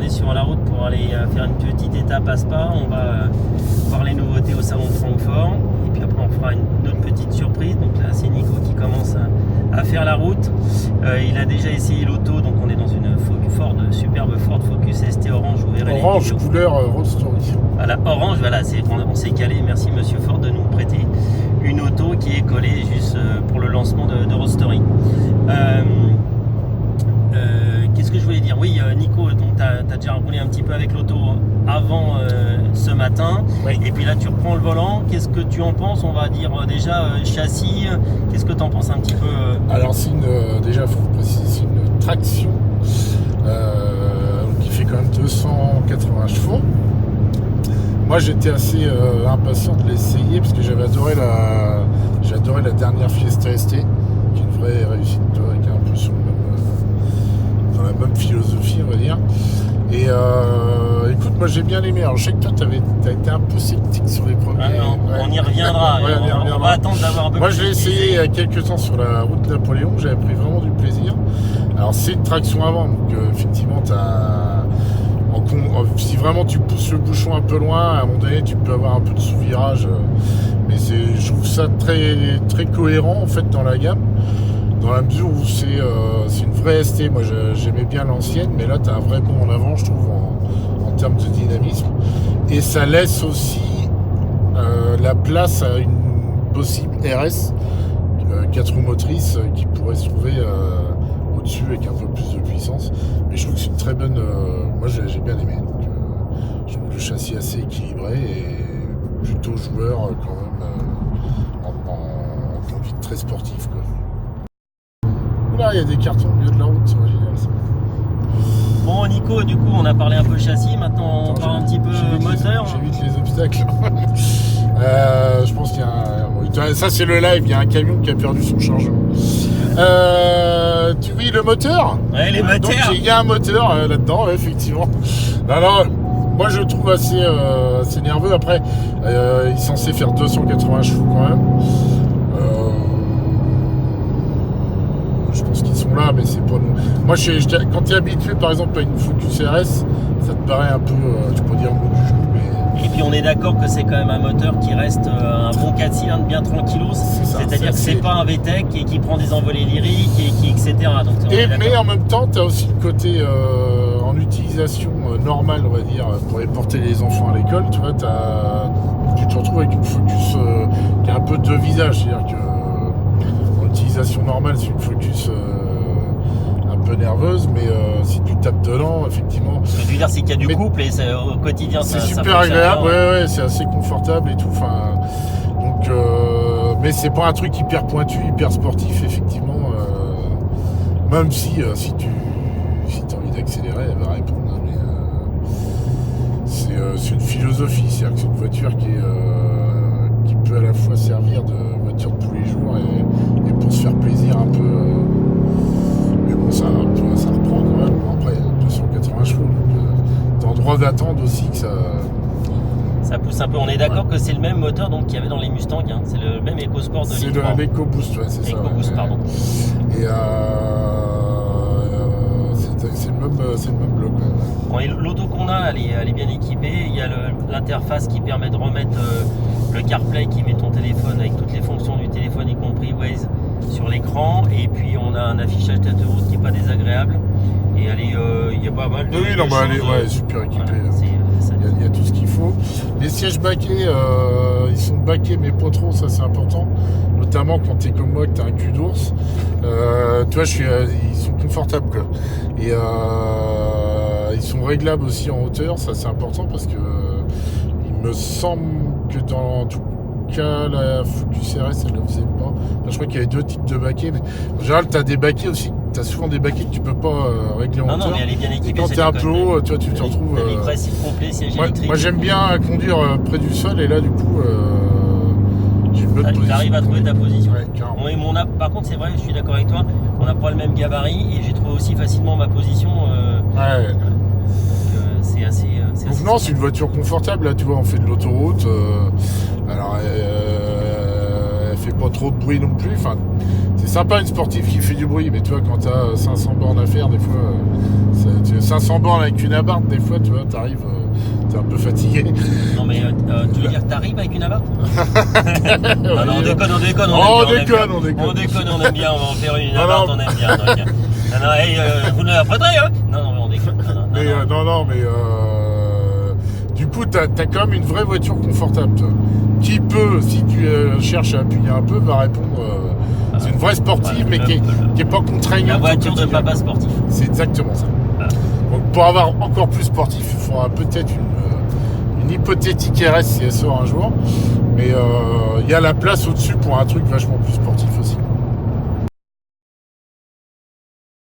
On est sur la route pour aller faire une petite étape à Spa. On va voir les nouveautés au salon de Francfort. Et puis après, on fera une autre petite surprise. Donc là, c'est Nico qui commence à faire la route. Il a déjà essayé l'auto. Donc on est dans une superbe Ford Focus ST orange. Vous verrez orange couleur Road Story. Voilà, orange. Voilà, on s'est calé. Merci Monsieur Ford de nous prêter une auto qui est collée juste pour le lancement de Road Story. Qu'est-ce que je voulais dire? Oui, Nico, donc tu as déjà roulé un petit peu avec l'auto avant ce matin. Oui. Et puis là, tu reprends le volant. Qu'est-ce que tu en penses? On va dire déjà châssis. Qu'est-ce que tu en penses un petit peu Alors, déjà, il faut préciser, c'est une traction qui fait quand même 280 chevaux. Moi, j'étais assez impatient de l'essayer parce que j'ai adoré la dernière Fiesta ST, qui est une vraie réussite, avec un peu sur dans la même philosophie, on va dire. Et écoute, moi j'ai bien aimé. Alors je sais que toi t'as été un peu sceptique sur les premiers. On y reviendra. Ouais, on va attendre d'avoir un peu moi plus. Moi je l'ai essayé il y a quelques temps sur la route de Napoléon, j'avais pris vraiment du plaisir. Alors c'est une traction avant, donc effectivement si vraiment tu pousses le bouchon un peu loin, à un moment donné tu peux avoir un peu de sous-virage. Mais je trouve ça très, très cohérent en fait dans la gamme. Dans la mesure où c'est une vraie ST, moi j'aimais bien l'ancienne, mais là tu as un vrai bond en avant, je trouve, en termes de dynamisme. Et ça laisse aussi la place à une possible RS, 4 roues motrices, qui pourrait se trouver au-dessus avec un peu plus de puissance. Mais je trouve que c'est une très bonne. Moi j'ai bien aimé. Donc, je trouve le châssis assez équilibré et plutôt joueur quand même en conduite très sportive, quoi. Là, il y a des cartons au milieu de la route, c'est génial ça. Bon Nico, du coup on a parlé un peu châssis, maintenant on parle un petit peu moteur. J'évite les obstacles. Je pense qu'il y a ça c'est le live, il y a un camion qui a perdu son chargement. Oui, le moteur. Ouais, les moteurs. Donc il y a un moteur là-dedans, ouais, effectivement. Alors, moi je le trouve assez nerveux. Après, il est censé faire 280 chevaux quand même. Je pense qu'ils sont là, mais c'est pas nous. Moi, quand tu es habitué, par exemple, à une Focus RS, ça te paraît un peu, tu peux dire, au bout du genou. Mais... Et puis, on est d'accord que c'est quand même un moteur qui reste un bon 4 cylindres bien tranquillos. C'est-à-dire que c'est pas un VTEC et qui prend des envolées lyriques etc. Donc, mais en même temps, tu as aussi le côté en utilisation normale, on va dire, pour aller porter les enfants à l'école. Tu vois, tu te retrouves avec une Focus qui a un peu deux visages. C'est-à-dire que l'utilisation normale, c'est une Focus un peu nerveuse, mais si tu tapes dedans, effectivement. Ce que je veux dire, c'est qu'il y a du couple et au quotidien, c'est super agréable, ouais, c'est assez confortable et tout. Enfin, donc, mais c'est pas un truc hyper pointu, hyper sportif, effectivement. Même si tu as envie d'accélérer, elle va répondre. Hein, mais c'est une philosophie, c'est-à-dire que c'est une voiture qui peut à la fois servir de voiture de tous les jours et pour se faire plaisir un peu. Mais bon, ça reprend quand même. Après, 280 chevaux, donc t'es en droit d'attendre aussi que ça pousse un peu. On est d'accord que c'est le même moteur donc qu'il y avait dans les Mustangs, hein. C'est le même EcoSport de l'E-Sport. C'est l'EcoBoost, ouais, c'est ça. EcoBoost, pardon. Et c'est le même bloc. Bon, l'auto qu'on a, elle est bien équipée. Il y a l'interface qui permet de remettre le CarPlay qui met ton téléphone avec toutes les fonctions du téléphone, y compris Waze, sur l'écran. Et puis on a un affichage d'autoroute qui n'est pas désagréable. Et il y a pas mal de. Oui, non, bah, elle est super équipée. Voilà, il y a tout ce qu'il faut. Les sièges baquets, ils sont baquets, mais pas trop, ça c'est important. Notamment quand tu es comme moi, que tu as un cul d'ours. Tu vois, ils sont confortables, quoi. Et ils sont réglables aussi en hauteur, ça c'est important parce que il me semble que dans tout cas la Focus RS elle ne le faisait pas. Enfin, je crois qu'il y avait deux types de baquets, mais en général tu as des baquets aussi, tu as souvent des baquets que tu peux pas régler en hauteur. Non, mais elle est bien équipée. Et quand tu es un peu haut, tu te retrouves. Moi j'aime bien conduire près du sol et là du coup j'ai une bonne position. Tu arrives à trouver ta position. Ouais, par contre c'est vrai, je suis d'accord avec toi, on n'a pas le même gabarit et j'ai trouvé aussi facilement ma position. Ouais. C'est assez. Donc non, c'est une voiture confortable. Là, tu vois, on fait de l'autoroute. Alors, elle fait pas trop de bruit non plus. Enfin, c'est sympa une sportive qui fait du bruit, mais tu vois, quand t'as 500 bornes à faire, des fois, 500 bornes avec une abarque, des fois, tu vois, t'arrives, t'es un peu fatigué. Non, mais tu veux dire que t'arrives avec une abarque? Non, on déconne, on déconne, on aime bien, on va en faire une abarque, on aime bien. Donc, non, hey, vous ne la prêterez, hein? Non, mais on déconne. Du coup, t'as quand même une vraie voiture confortable, toi, qui peut, si tu cherches à appuyer un peu, va répondre. C'est une vraie sportive, mais qui est pas contraignante. La voiture de papa sportif. C'est exactement ça. Donc, pour avoir encore plus sportif, il faudra peut-être une hypothétique RS si elle sort un jour. Mais il y a la place au-dessus pour un truc vachement plus sportif aussi.